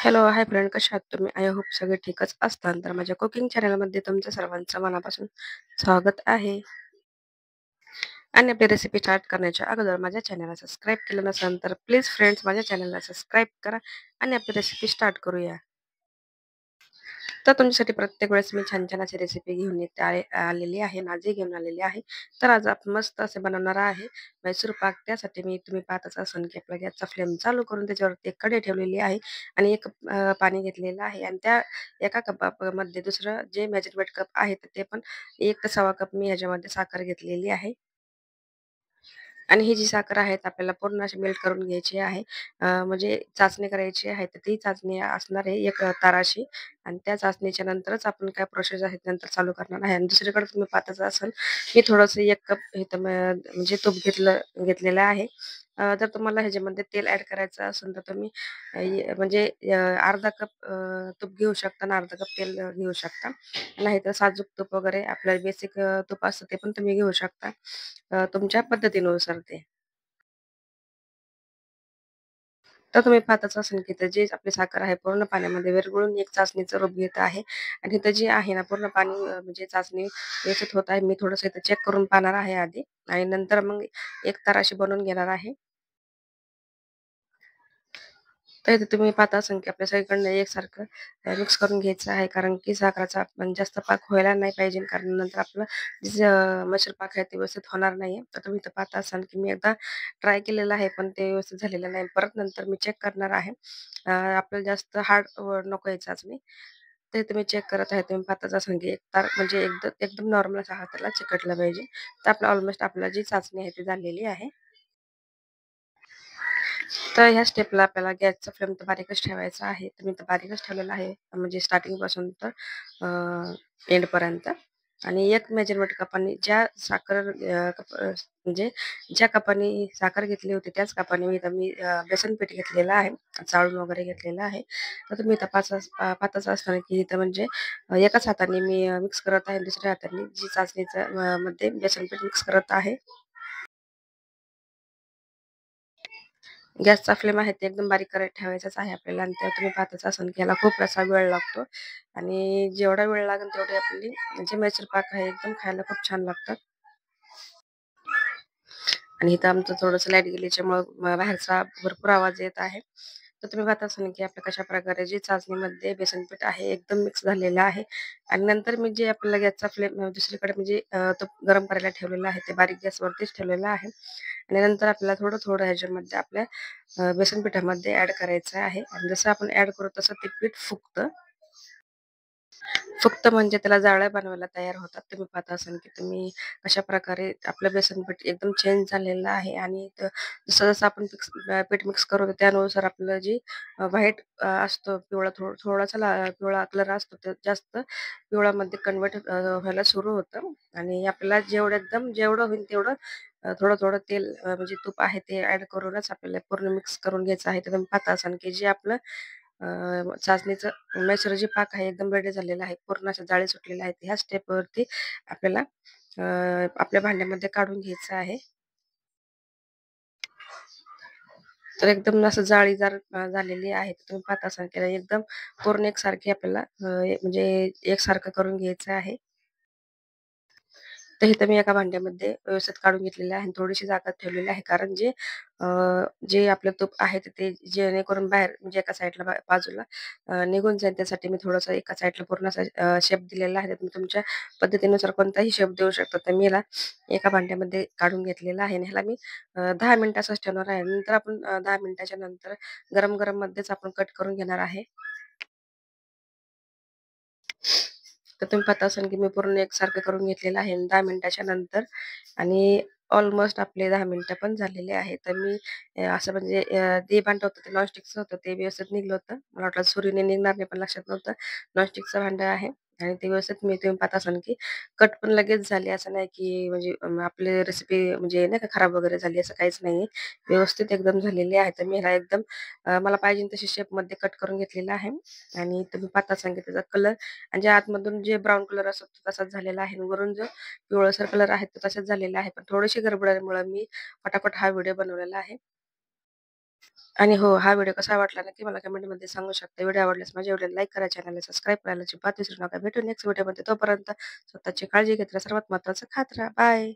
Hello, hi friend कशा आहात तुम्ही? आय होप सगळे ठीकच असताल. तर माझ्या कुकिंग चॅनलमध्ये तुमचं सर्वांचं मनापासून स्वागत आहे. आणि आपली रेसिपी स्टार्ट करण्याच्या अगोदर माझ्या चॅनलला सबस्क्राईब केलं नसेल तर प्लीज फ्रेंड्स माझ्या चॅनलला सबस्क्राईब करा आणि आपली रेसिपी स्टार्ट करूया. तर तुमच्यासाठी प्रत्येक वेळेस मी छान-छान अशी रेसिपी घेऊन येते आलेली आहे आणि आजही घेऊन आलेली आहे. तर आज आपण मस्त असे बनवणार आहे मैसूर पाक. त्यासाठी तुम्ही पाहतच असाल की आपला गॅसचा फ्लेम चालू करून त्याच्यावरती एक कढई ठेवलेली आहे आणि एक पाणी घेतलेलं आहे आणि त्या एका कपामध्ये दुसरं जे मेजरमेंट कप आहे तर ते पण 1 ते 1.25 कप मी ह्याच्यामध्ये साखर घेतलेली आहे. आणि ही जी साखर आहे ती आपल्याला पूर्ण अशी मेल्ट करून घ्यायची आहे. म्हणजे चाचणी करायची आहे, तर ती चाचणी असणार आहे एक ताराशी आणि त्या चाचणीच्या नंतरच आपण काय प्रोसेस आहे नंतर चालू करणार आहे. आणि दुसरीकडे तुम्ही पाहतच असाल, मी थोडंसं 1 कप इथं म्हणजे तूप घेतलेलं आहे. जर तुम्हाला ह्याच्यामध्ये तेल ॲड करायचं असेल तर तुम्ही म्हणजे अर्धा कप तूप घेऊ शकता आणि अर्धा कप तेल घेऊ शकता. नाहीतर साजूक तूप वगैरे आपलं बेसिक तूप असतं ते पण तुम्ही घेऊ शकता. तुमच्या पद्धतीनुसार ते. तर तुम्ही पाहतच असाल की तर जी आपली साखर आहे पूर्ण पाण्यामध्ये विरघळून एक चाचणीचं रूप घेत आहे आणि इथं जी आहे ना पूर्ण पाणी म्हणजे चाचणी व्यवस्थित होत आहे. मी थोडंसं इथं चेक करून पाहणार आहे आधी आणि नंतर मग एक तार अशी बनवून घेणार आहे. तर इथे तुम्ही पाहता असाल की आपल्या सगळीकडनं एकसारखं मिक्स करून घ्यायचं आहे. कारण की साखरेचा पण जास्त पाक व्हायला नाही पाहिजे. कारण नंतर आपलं जे मैसूर पाक आहे ते व्यवस्थित होणार नाही. तर तुम्ही इथं पाहता असाल की मी एकदा ट्राय केलेलं आहे, पण ते व्यवस्थित झालेलं नाही. परत नंतर मी चेक करणार आहे. आपल्याला जास्त हार्ड नको आहे चाचणी. ते तुम्ही चेक करत आहे. तुम्ही पाहताच असाल की एक तार म्हणजे एकदम एकदम नॉर्मल असा हाताला चिकटला पाहिजे. तर आपलं ऑलमोस्ट आपला जी चाचणी आहे ती झालेली आहे. तर ह्या स्टेपला आपल्याला गॅसचा फ्लेम तर बारीकच ठेवायचा आहे. तर मी तर बारीकच ठेवलेला आहे. म्हणजे स्टार्टिंगपासून तर एंडपर्यंत. आणि एक मेजरमेंट कपाने ज्या साखर म्हणजे ज्या कपाने साखर घेतली होती त्याच कपाने बेसन पीठ घेतलेलं आहे. चाळून वगैरे घेतलेलं आहे. तर तुम्ही इथं पाहतच असणार की इथं म्हणजे एकाच हाताने मी मिक्स करत आहे. दुसऱ्या हाताने जी चाचणीचं मध्ये बेसन पीठ मिक्स करत आहे. गॅसचा फ्लेम आहे ते एकदम बारीक करत ठेवायचाच आहे आपल्याला आणि तेव्हा तुम्ही पाहतच असाल की याला खूप असा वेळ लागतो आणि जेवढा वेळ लागेल तेवढी आपली जे मैसूर पाक आहे एकदम खायला खूप छान लागतात. आणि इथं आमचं थोडंसं लाईट गेल्याच्यामुळं बाहेरचा भरपूर आवाज येत आहे. तर तुम्ही पाहत असाल की आपल्या कशाप्रकारे जी चाचणीमध्ये बेसन पीठ आहे एकदम मिक्स झालेलं आहे आणि नंतर मी जे आपल्याला गॅसचा फ्लेम दुसरीकडे म्हणजे तूप गरम करायला ठेवलेलं आहे ते बारीक गॅसवरतीच ठेवलेलं आहे आणि नंतर आपल्याला थोडं-थोडं ह्याच्यामध्ये आपल्या बेसन पिठामध्ये ॲड करायचं आहे आणि जसं आपण ॲड करू तसं ते पीठ फुगतं. फक्त म्हणजे त्याला जाळ्या बनवायला तयार होतात. तुम्ही पाहत असाल की तुम्ही कशाप्रकारे आपलं बेसन पीठ एकदम चेंज झालेलं आहे आणि जसं-जसं आपण पीठ मिक्स करू त्यानुसार आपलं जी व्हाईट असतो पिवळा थोडासा पिवळा कलर असतो ते जास्त पिवळामध्ये कन्व्हर्ट व्हायला सुरू होतं आणि आपल्याला जेवढं होईल तेवढं थोडं-थोडं तेल म्हणजे तूप आहे ते ॲड करूनच आपल्याला पूर्ण मिक्स करून घ्यायचं आहे. तर तुम्ही पाहत असाल की जे आपलं चाचणीचं मैसूर जे पाक आहे एकदम रेडी झालेला आहे. पूर्ण अशा जाळी सुटलेल्या आहेत. ह्या स्टेपवरती आपल्याला आपल्या भांड्यामध्ये काढून घ्यायचं आहे. तर एकदम असं जाळीदार झालेली आहे. तर तुम्ही पाहत असाल की एकदम पूर्ण एकसारखी आपल्याला म्हणजे एकसारखं करून घ्यायचं आहे. तर इथं मी एका भांड्यामध्ये व्यवस्थित काढून घेतलेलं आहे आणि थोडीशी जागा ठेवलेली आहे. कारण अ, जे आपलं तूप आहे तर ते जेणेकरून बाहेर म्हणजे एका साईडला बाजूला निघून जाईल त्यासाठी मी थोडंसं एका साईडला पूर्ण असा शेप दिलेला आहे. तर तुम्ही तुमच्या पद्धतीनुसार कोणताही शेप देऊ शकता. तर मी ह्याला एका भांड्यामध्ये काढून घेतलेला आहे आणि ह्याला मी 10 मिनिटं असंच ठेवणार आहे. नंतर आपण 10 मिनिटाच्या नंतर गरम-गरम मध्येच आपण कट करून घेणार आहे. तर तुम्ही पाहता असाल की मी पूर्ण एकसारखं करून घेतलेलं आहे 10 मिनिटाच्या नंतर आणि ऑलमोस्ट आपले 10 मिनिटं पण झालेले आहेत. तर मी असं म्हणजे ते भांडं होतं ते नॉनस्टिकचं होतं ते व्यवस्थित निघलं होतं. मला वाटलं सुरीने निघणार नाही पण लक्षात नव्हतं नॉनस्टिकचं भांडं आहे आणि ते व्यवस्थित तुम्ही पाहत असाल की कट पण लगेच झाली असं नाही की म्हणजे आपली रेसिपी म्हणजे नाही का खराब वगैरे झाली असं काहीच नाहीये. व्यवस्थित एकदम झालेली आहे. तर मी ह्याला एकदम मला पाहिजे तशी शेपमध्ये कट करून घेतलेला आहे आणि तुम्ही पाहता असाल की त्याचा कलर आणि जे आतमधून जे ब्राउन कलर असतो तो तसाच झालेला आहे आणि वरून जो पिवळसर कलर आहे तो तसाच झालेला आहे. पण थोडीशी गडबडीमुळे मी पटापट हा व्हिडिओ बनवलेला आहे. आणि हो, हा व्हिडिओ कसा वाटला नक्की मला कमेंटमध्ये सांगू शकता. व्हिडिओ आवडल्यास माझ्या व्हिडिओला लाईक करा, चॅनलला सबस्क्राईब करायला अजिबात विसरू नका. भेटू नेक्स्ट व्हिडिओमध्ये. तोपर्यंत स्वतःची काळजी घेत राहा. सर्वात महत्त्वाचं खात राहा. बाय.